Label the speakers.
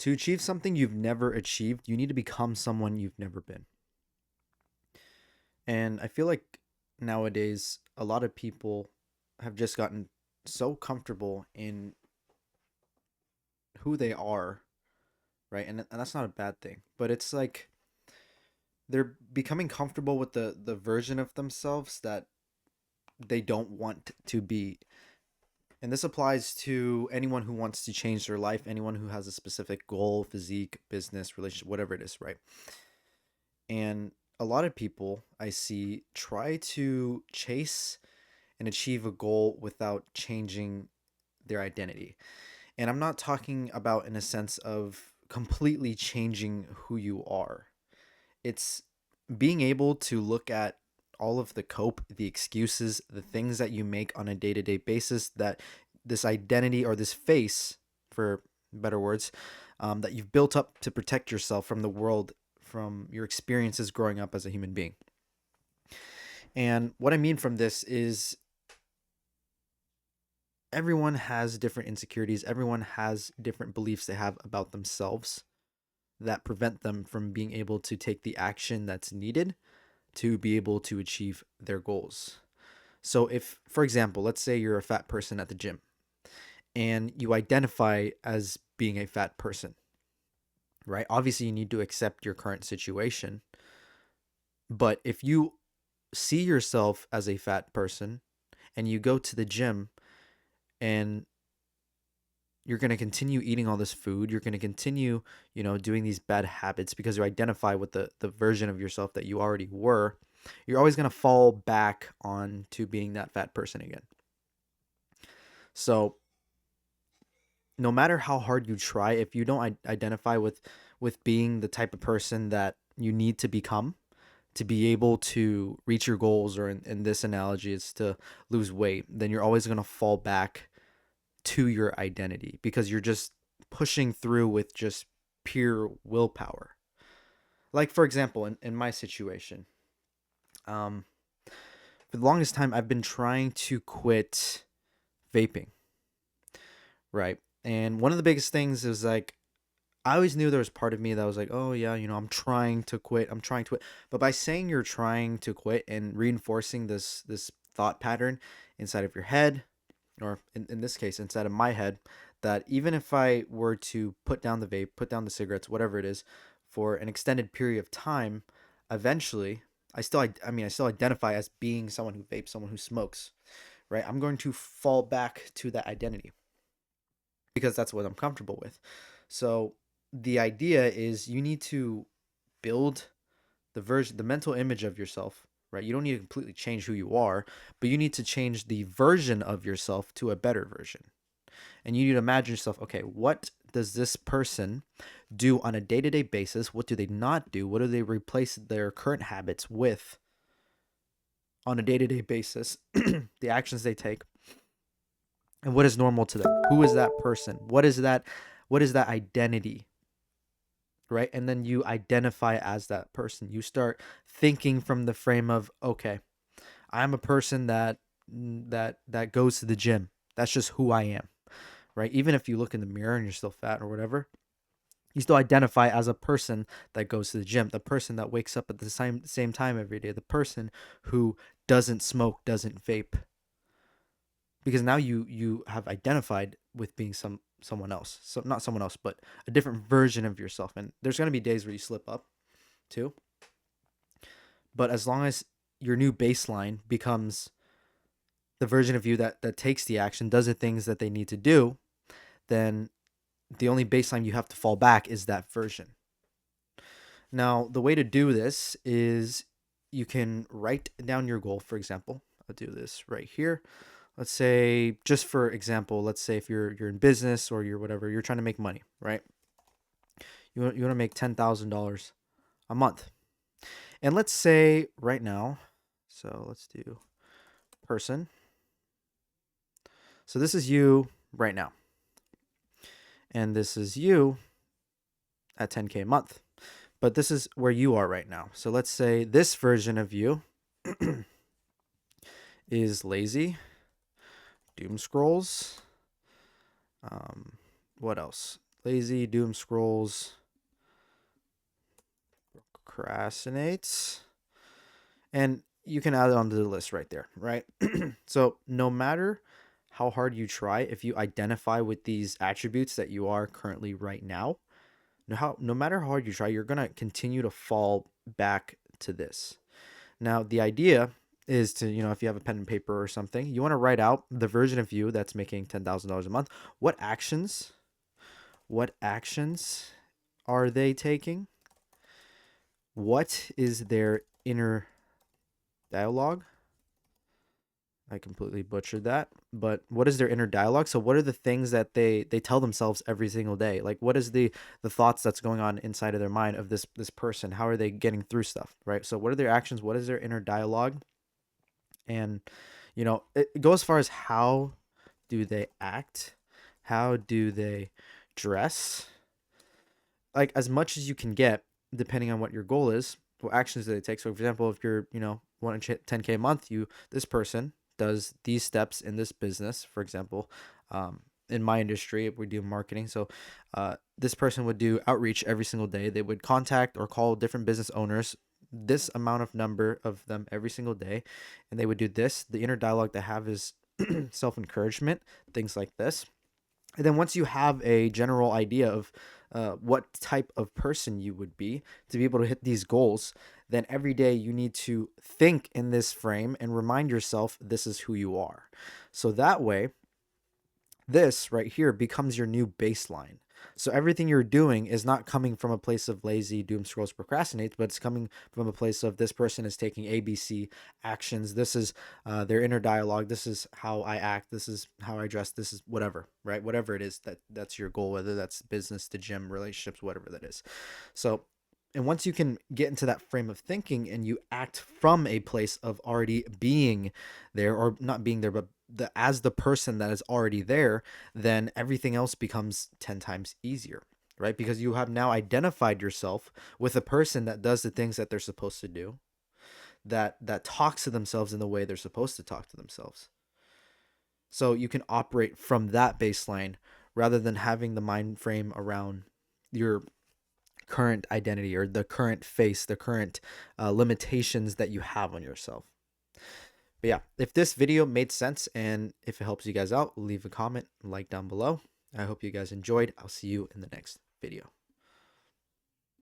Speaker 1: To achieve something you've never achieved, you need to become someone you've never been. And I feel like nowadays, a lot of people have just gotten so comfortable in who they are, right? And that's not a bad thing, but it's like they're becoming comfortable with the version of themselves that they don't want to be. And this applies to anyone who wants to change their life, anyone who has a specific goal, physique, business, relationship, whatever it is, right? And a lot of people I see try to chase and achieve a goal without changing their identity. And I'm not talking about in a sense of completely changing who you are. It's being able to look at all of the cope, the excuses, the things that you make on a day to day basis, that this identity or this face, for better words, that you've built up to protect yourself from the world, from your experiences growing up as a human being. And what I mean from this is everyone has different insecurities, everyone has different beliefs they have about themselves that prevent them from being able to take the action that's needed to be able to achieve their goals. So, if, for example, let's say you're a fat person at the gym and you identify as being a fat person, right? Obviously, you need to accept your current situation. But if you see yourself as a fat person and you go to the gym and you're going to continue eating all this food, you're going to continue, doing these bad habits because you identify with the version of yourself that you already were, you're always going to fall back on to being that fat person again. So no matter how hard you try, if you don't identify with being the type of person that you need to become to be able to reach your goals, or in this analogy it's to lose weight, then you're always going to fall back to your identity because you're just pushing through with just pure willpower. Like, for example, in my situation, um, for the longest time, I've been trying to quit vaping, right? And one of the biggest things is like, I always knew there was part of me that was like, oh, yeah, I'm trying to quit. I'm trying to quit. But by saying you're trying to quit and reinforcing this thought pattern inside of your head, or in this case, inside of my head, that even if I were to put down the vape, put down the cigarettes, whatever it is, for an extended period of time, eventually, I still identify as being someone who vapes, someone who smokes, right? I'm going to fall back to that identity because that's what I'm comfortable with. So the idea is you need to build the mental image of yourself, right? You don't need to completely change who you are, but you need to change the version of yourself to a better version. And you need to imagine yourself, okay, what does this person do on a day-to-day basis? What do they not do? What do they replace their current habits with on a day-to-day basis? The actions they take, and what is normal to them? Who is that person? What is that identity? Right? And then you identify as that person. You start thinking from the frame of, okay, I'm a person that goes to the gym. That's just who I am. Right? Even if you look in the mirror and you're still fat or whatever, you still identify as a person that goes to the gym, the person that wakes up at the same time every day, the person who doesn't smoke, doesn't vape. Because now you have identified with being someone else. So not someone else, but a different version of yourself. And there's going to be days where you slip up too. But as long as your new baseline becomes the version of you that takes the action, does the things that they need to do, then the only baseline you have to fall back is that version. Now, the way to do this is you can write down your goal. For example, I'll do this right here. Let's say, just for example, let's say if you're in business or you're whatever, you're trying to make money, right? You want to make $10,000 a month. And let's say right now, so let's do person. So this is you right now. And this is you at 10K a month. But this is where you are right now. So let's say this version of you is lazy, doom scrolls. What else? Lazy, doom scrolls, procrastinates. And you can add it onto the list right there, right? So no matter how hard you try, if you identify with these attributes that you are currently right now, no matter how hard you try, you're gonna continue to fall back to this. Now, the idea is to, if you have a pen and paper or something, you want to write out the version of you that's making $10,000 a month. What actions are they taking? What is their inner dialogue? I completely butchered that. But what is their inner dialogue? So what are the things that they tell themselves every single day? Like what is the thoughts that's going on inside of their mind of this person? How are they getting through stuff, right? So what are their actions? What is their inner dialogue? And it goes as far as how do they act? How do they dress? Like as much as you can get, depending on what your goal is, what actions do they take? So, for example, if you're, wanting 10K a month, this person does these steps in this business. For example, in my industry, we do marketing. So, this person would do outreach every single day. They would contact or call different business owners, this amount of number of them every single day, and they would do this. The inner dialogue they have is self encouragement, things like this. And then once you have a general idea of what type of person you would be to be able to hit these goals, then every day you need to think in this frame and remind yourself this is who you are. So that way, this right here becomes your new baseline. So everything you're doing is not coming from a place of lazy, doom scrolls, procrastinate, but it's coming from a place of this person is taking ABC actions. This is their inner dialogue. This is how I act. This is how I dress. This is whatever, right? Whatever it is that's your goal, whether that's business to gym, relationships, whatever that is. So, and once you can get into that frame of thinking and you act from a place of already being there, or not being there, but as the person that is already there, then everything else becomes 10 times easier, right? Because you have now identified yourself with a person that does the things that they're supposed to do, that talks to themselves in the way they're supposed to talk to themselves. So you can operate from that baseline rather than having the mind frame around your current identity or the current face, the current limitations that you have on yourself. But yeah, if this video made sense and if it helps you guys out, leave a comment, like down below. I hope you guys enjoyed. I'll see you in the next video.